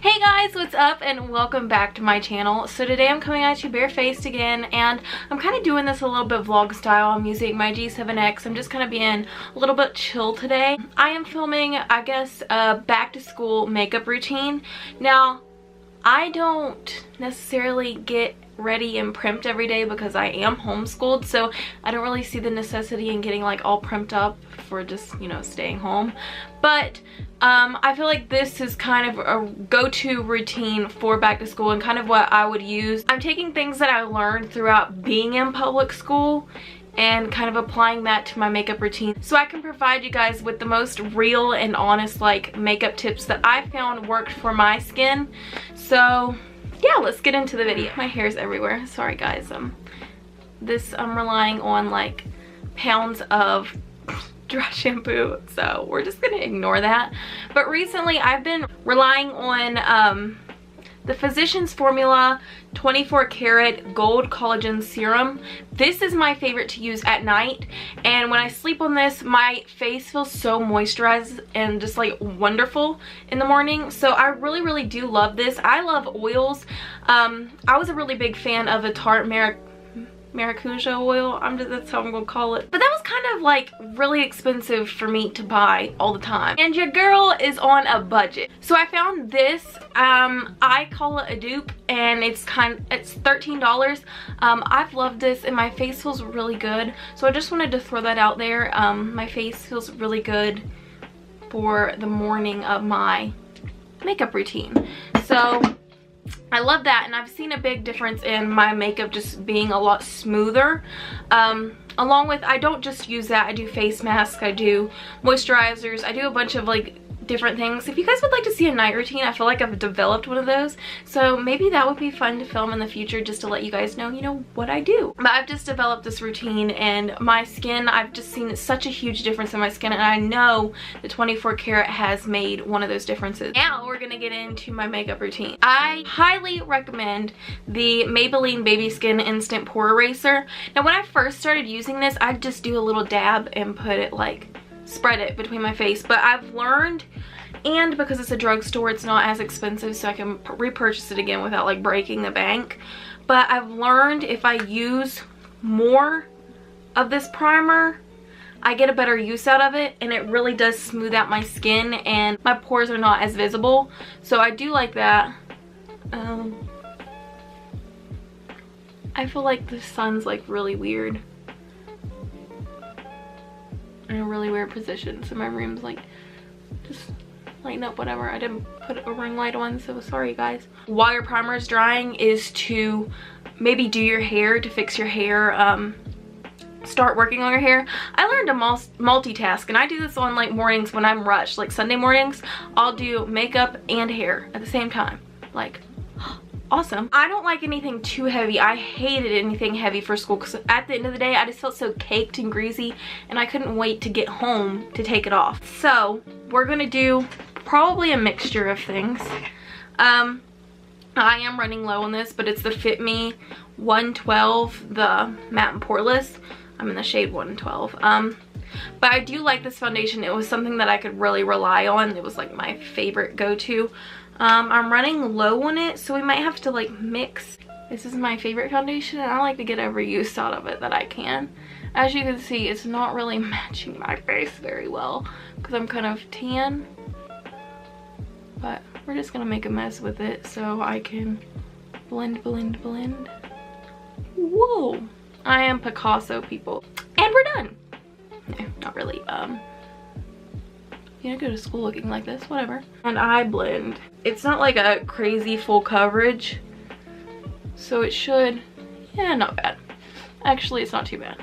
Hey guys, what's up and welcome back to my channel. So today I'm coming at you barefaced again, and I'm kind of doing this a little bit vlog style. I'm using my G7X. I'm just kind of being a little bit chill today. I am filming, I guess, a back to school makeup routine. Now, I don't necessarily get ready and primped every day because I am homeschooled, so I don't really see the necessity in getting like all primped up for just, you know, staying home. But I feel like this is kind of a go-to routine for back to school and kind of what I would use. I'm taking things that I learned throughout being in public school and kind of applying that to my makeup routine so I can provide you guys with the most real and honest like makeup tips that I found worked for my skin. So yeah, let's get into the video. My hair's everywhere, sorry guys. I'm relying on like pounds of dry shampoo, so we're just gonna ignore that. But recently I've been relying on the Physicians Formula 24 karat gold collagen serum. This is my favorite to use at night, and when I sleep on this my face feels so moisturized and just like wonderful in the morning. So I really do love this. I love oils. I was a really big fan of a Tarte maracuja oil. That's how I'm gonna call it. But that was kind of like really expensive for me to buy all the time, and your girl is on a budget. So I found this. I call it a dupe, and it's $13. I've loved this and my face feels really good, so I just wanted to throw that out there. My face feels really good for the morning of my makeup routine, so I love that, and I've seen a big difference in my makeup just being a lot smoother. Along with, I don't just use that, I do face masks, I do moisturizers, I do a bunch of like different things. If you guys would like to see a night routine, I feel like I've developed one of those, so maybe that would be fun to film in the future just to let you guys know, you know, what I do. But I've just developed this routine, and my skin, I've just seen such a huge difference in my skin, and I know the 24 karat has made one of those differences. Now we're gonna get into my makeup routine. I highly recommend the Maybelline Baby Skin Instant Pore Eraser. Now when I first started using this, I'd just do a little dab and put it like, spread it between my face, but I've learned, and because it's a drugstore it's not as expensive, so I can repurchase it again without like breaking the bank. But I've learned if I use more of this primer, I get a better use out of it, and it really does smooth out my skin and my pores are not as visible, so I do like that. I feel like the sun's like really weird, in a really weird position, so my room's like just lighten up whatever. I didn't put a ring light on, so sorry guys. While your primer is drying is to maybe do your hair, to fix your hair, start working on your hair. I learned to multitask, and I do this on like mornings when I'm rushed, like Sunday mornings I'll do makeup and hair at the same time. Like, awesome. I don't like anything too heavy. I hated anything heavy for school because at the end of the day I just felt so caked and greasy, and I couldn't wait to get home to take it off. So we're gonna do probably a mixture of things. I am running low on this, but it's the Fit Me 112, the matte and poreless. I'm in the shade 112. But I do like this foundation. It was something that I could really rely on. It was like my favorite go-to. I'm running low on it, so we might have to like mix. This is my favorite foundation, and I like to get every use out of it that I can. As you can see, it's not really matching my face very well because I'm kind of tan, but we're just gonna make a mess with it so I can blend. Whoa, I am Picasso, people. And we're done. No, not really. You know, go to school looking like this, whatever. And I blend. It's not like a crazy full coverage, so it should, yeah, not bad. Actually, it's not too bad.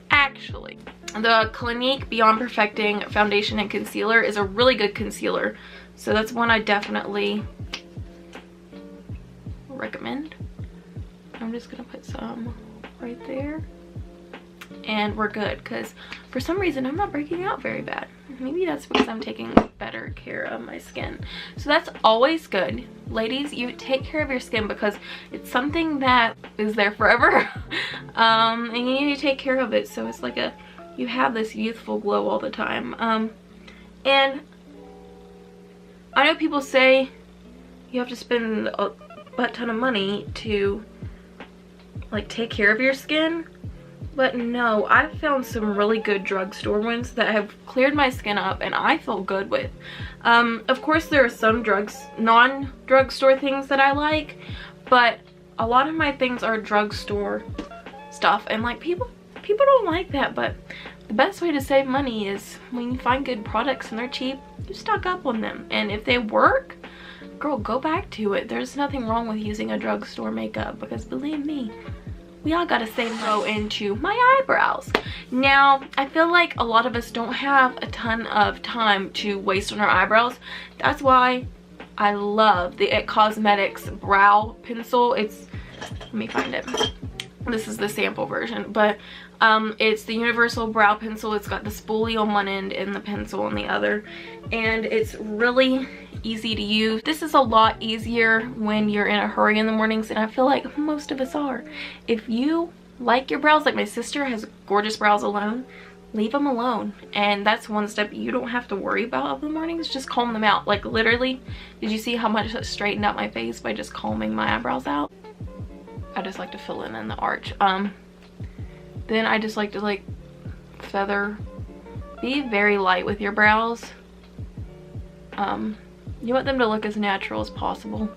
Actually, the Clinique Beyond Perfecting Foundation and Concealer is a really good concealer, so that's one I definitely recommend. I'm just gonna put some right there, and we're good, because for some reason I'm not breaking out very bad. Maybe that's because I'm taking better care of my skin, so that's always good. Ladies, you take care of your skin because it's something that is there forever. And you need to take care of it so it's like you have this youthful glow all the time. And I know people say you have to spend a butt ton of money to like take care of your skin. But no, I've found some really good drugstore ones that have cleared my skin up and I feel good with. Of course there are some non-drugstore things that I like, but a lot of my things are drugstore stuff, and like people don't like that. But the best way to save money is when you find good products and they're cheap, you stock up on them. And if they work, girl, go back to it. There's nothing wrong with using a drugstore makeup, because believe me, we all gotta save money. Go into my eyebrows. Now, I feel like a lot of us don't have a ton of time to waste on our eyebrows. That's why I love the It Cosmetics brow pencil. Let me find it. This is the sample version, but it's the universal brow pencil. It's got the spoolie on one end and the pencil on the other, and it's really easy to use. This is a lot easier when you're in a hurry in the mornings, and I feel like most of us are. If you like your brows, like my sister has gorgeous brows alone, leave them alone. And that's one step you don't have to worry about in the mornings. Just comb them out. Like literally, did you see how much that straightened out my face by just combing my eyebrows out? I just like to fill in the arch. Then I just like to like feather. Be very light with your brows. You want them to look as natural as possible.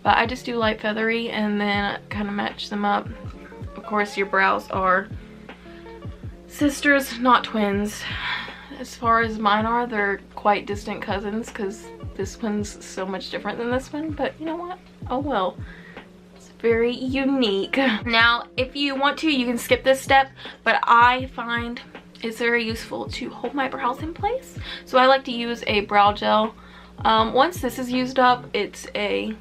But I just do light feathery and then kind of match them up. Of course, your brows are sisters, not twins. As far as mine are, they're quite distant cousins, because this one's so much different than this one. But you know what? Oh well. It's very unique. Now, if you want to, you can skip this step, but I find it's very useful to hold my brows in place. So I like to use a brow gel. Once this is used up, it's a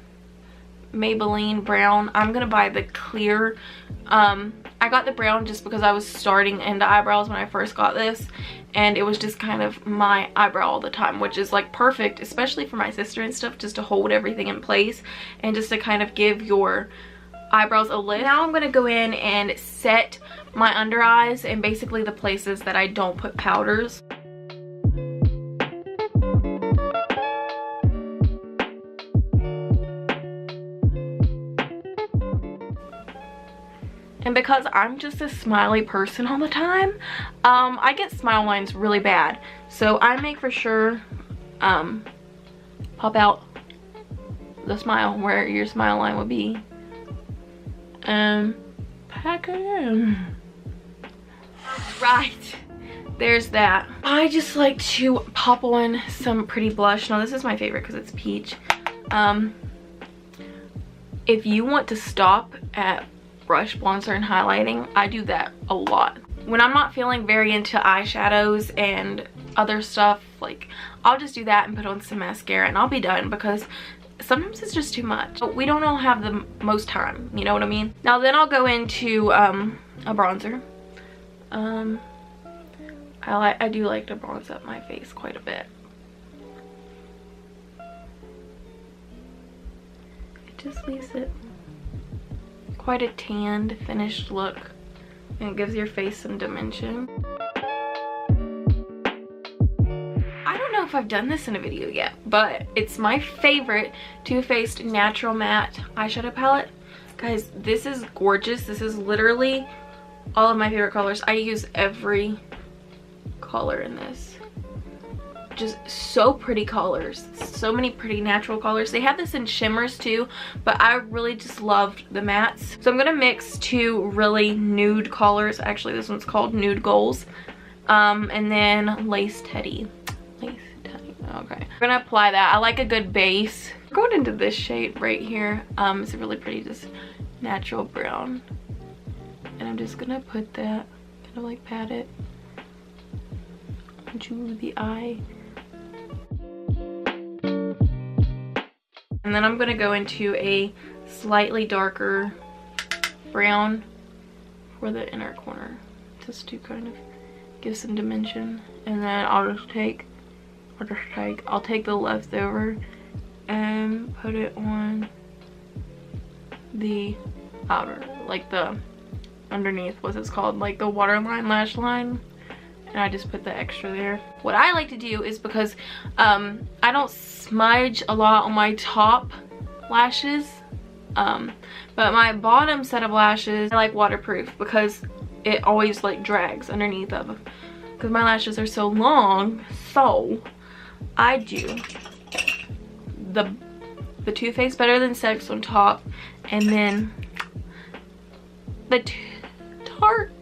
Maybelline brown. I'm gonna buy the clear. I got the brown just because I was starting into eyebrows when I first got this, and it was just kind of my eyebrow all the time, which is like perfect, especially for my sister and stuff, just to hold everything in place and just to kind of give your eyebrows a lift. Now I'm gonna go in and set my under eyes and basically the places that I don't put powders. And because I'm just a smiley person all the time, I get smile lines really bad. So I make for sure pop out the smile where your smile line would be. Pack it in. Right. There's that. I just like to pop on some pretty blush. Now this is my favorite because it's peach. If you want to stop at brush, bronzer, and highlighting, I do that a lot. When I'm not feeling very into eyeshadows and other stuff, like I'll just do that and put on some mascara and I'll be done, because sometimes it's just too much. But we don't all have the most time, you know what I mean? Now then I'll go into a bronzer. I do like to bronze up my face quite a bit. It just leaves it quite a tanned, finished look, and it gives your face some dimension. I don't know if I've done this in a video yet, but it's my favorite Too Faced Natural Matte eyeshadow palette. Guys, this is gorgeous. This is literally all of my favorite colors. I use every color in this. Just so pretty colors, so many pretty natural colors. They have this in shimmers too, but I really just loved the mattes. So I'm gonna mix two really nude colors. Actually, this one's called Nude Goals, and then Lace Teddy. Okay, I'm gonna apply that. I like a good base. We're going into this shade right here. It's a really pretty, just natural brown, and I'm just gonna put that, kind of like pat it onto the eye. And then I'm going to go into a slightly darker brown for the inner corner, just to kind of give some dimension. And then I'll take the leftover and put it on the outer, like the underneath, what's it called, like the waterline lash line. and I just put the extra there. What I like to do is, because I don't smudge a lot on my top lashes, but my bottom set of lashes I like waterproof because it always like drags underneath of them, because my lashes are so long. So I do the Too Faced Better Than Sex on top, and then the Tarte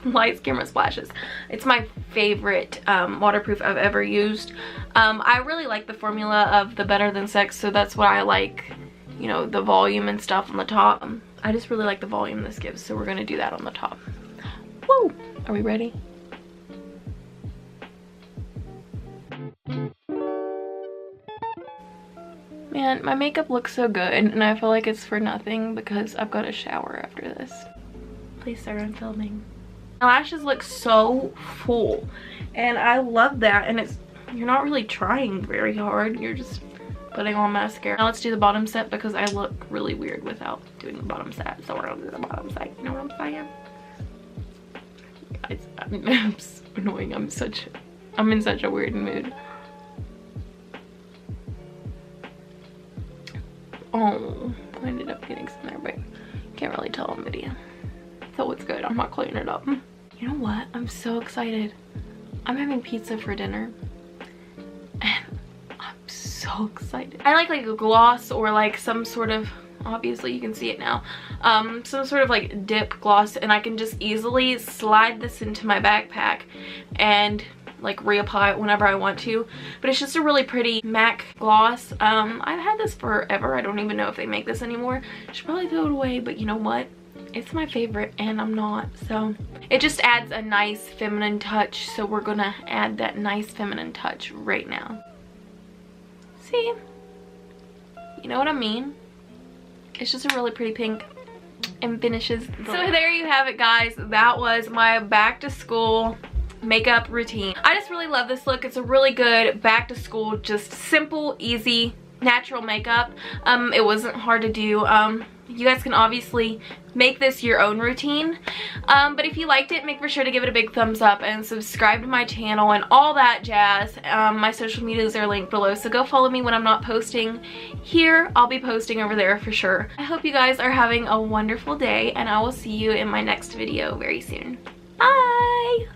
Light Skimmer Splashes. It's my favorite waterproof I've ever used. I really like the formula of the Better Than Sex, so that's why I like, you know, the volume and stuff on the top. I just really like the volume this gives, so we're gonna do that on the top. Woo! Are we ready? Man, my makeup looks so good, and I feel like it's for nothing because I've got a shower after this. Please, sir, I'm filming. My lashes look so full, and I love that, and you're not really trying very hard, you're just putting on mascara. Now let's do the bottom set because I look really weird without doing the bottom set, so we're gonna do the bottom set, you know what I'm saying? Guys, I'm so annoying, I'm in such a weird mood. Oh, I ended up getting some there, but you can't really tell on video. So it's good, I'm not cleaning it up. You know what? I'm so excited. I'm having pizza for dinner, and I'm so excited. I like a gloss or like some sort of, obviously you can see it now, some sort of like dip gloss, and I can just easily slide this into my backpack and like reapply it whenever I want to. But it's just a really pretty MAC gloss. I've had this forever. I don't even know if they make this anymore. I should probably throw it away, but you know what? It's my favorite and I'm not, so it just adds a nice feminine touch, so we're gonna add that nice feminine touch right now. See? You know what I mean? It's just a really pretty pink and finishes. So there you have it, guys. That was my back to school makeup routine. I just really love this look. It's a really good back to school, just simple, easy, natural makeup. It wasn't hard to do. You guys can obviously make this your own routine, but if you liked it, make sure to give it a big thumbs up and subscribe to my channel and all that jazz. My social medias are linked below, so go follow me when I'm not posting here. I'll be posting over there for sure. I hope you guys are having a wonderful day, and I will see you in my next video very soon. Bye!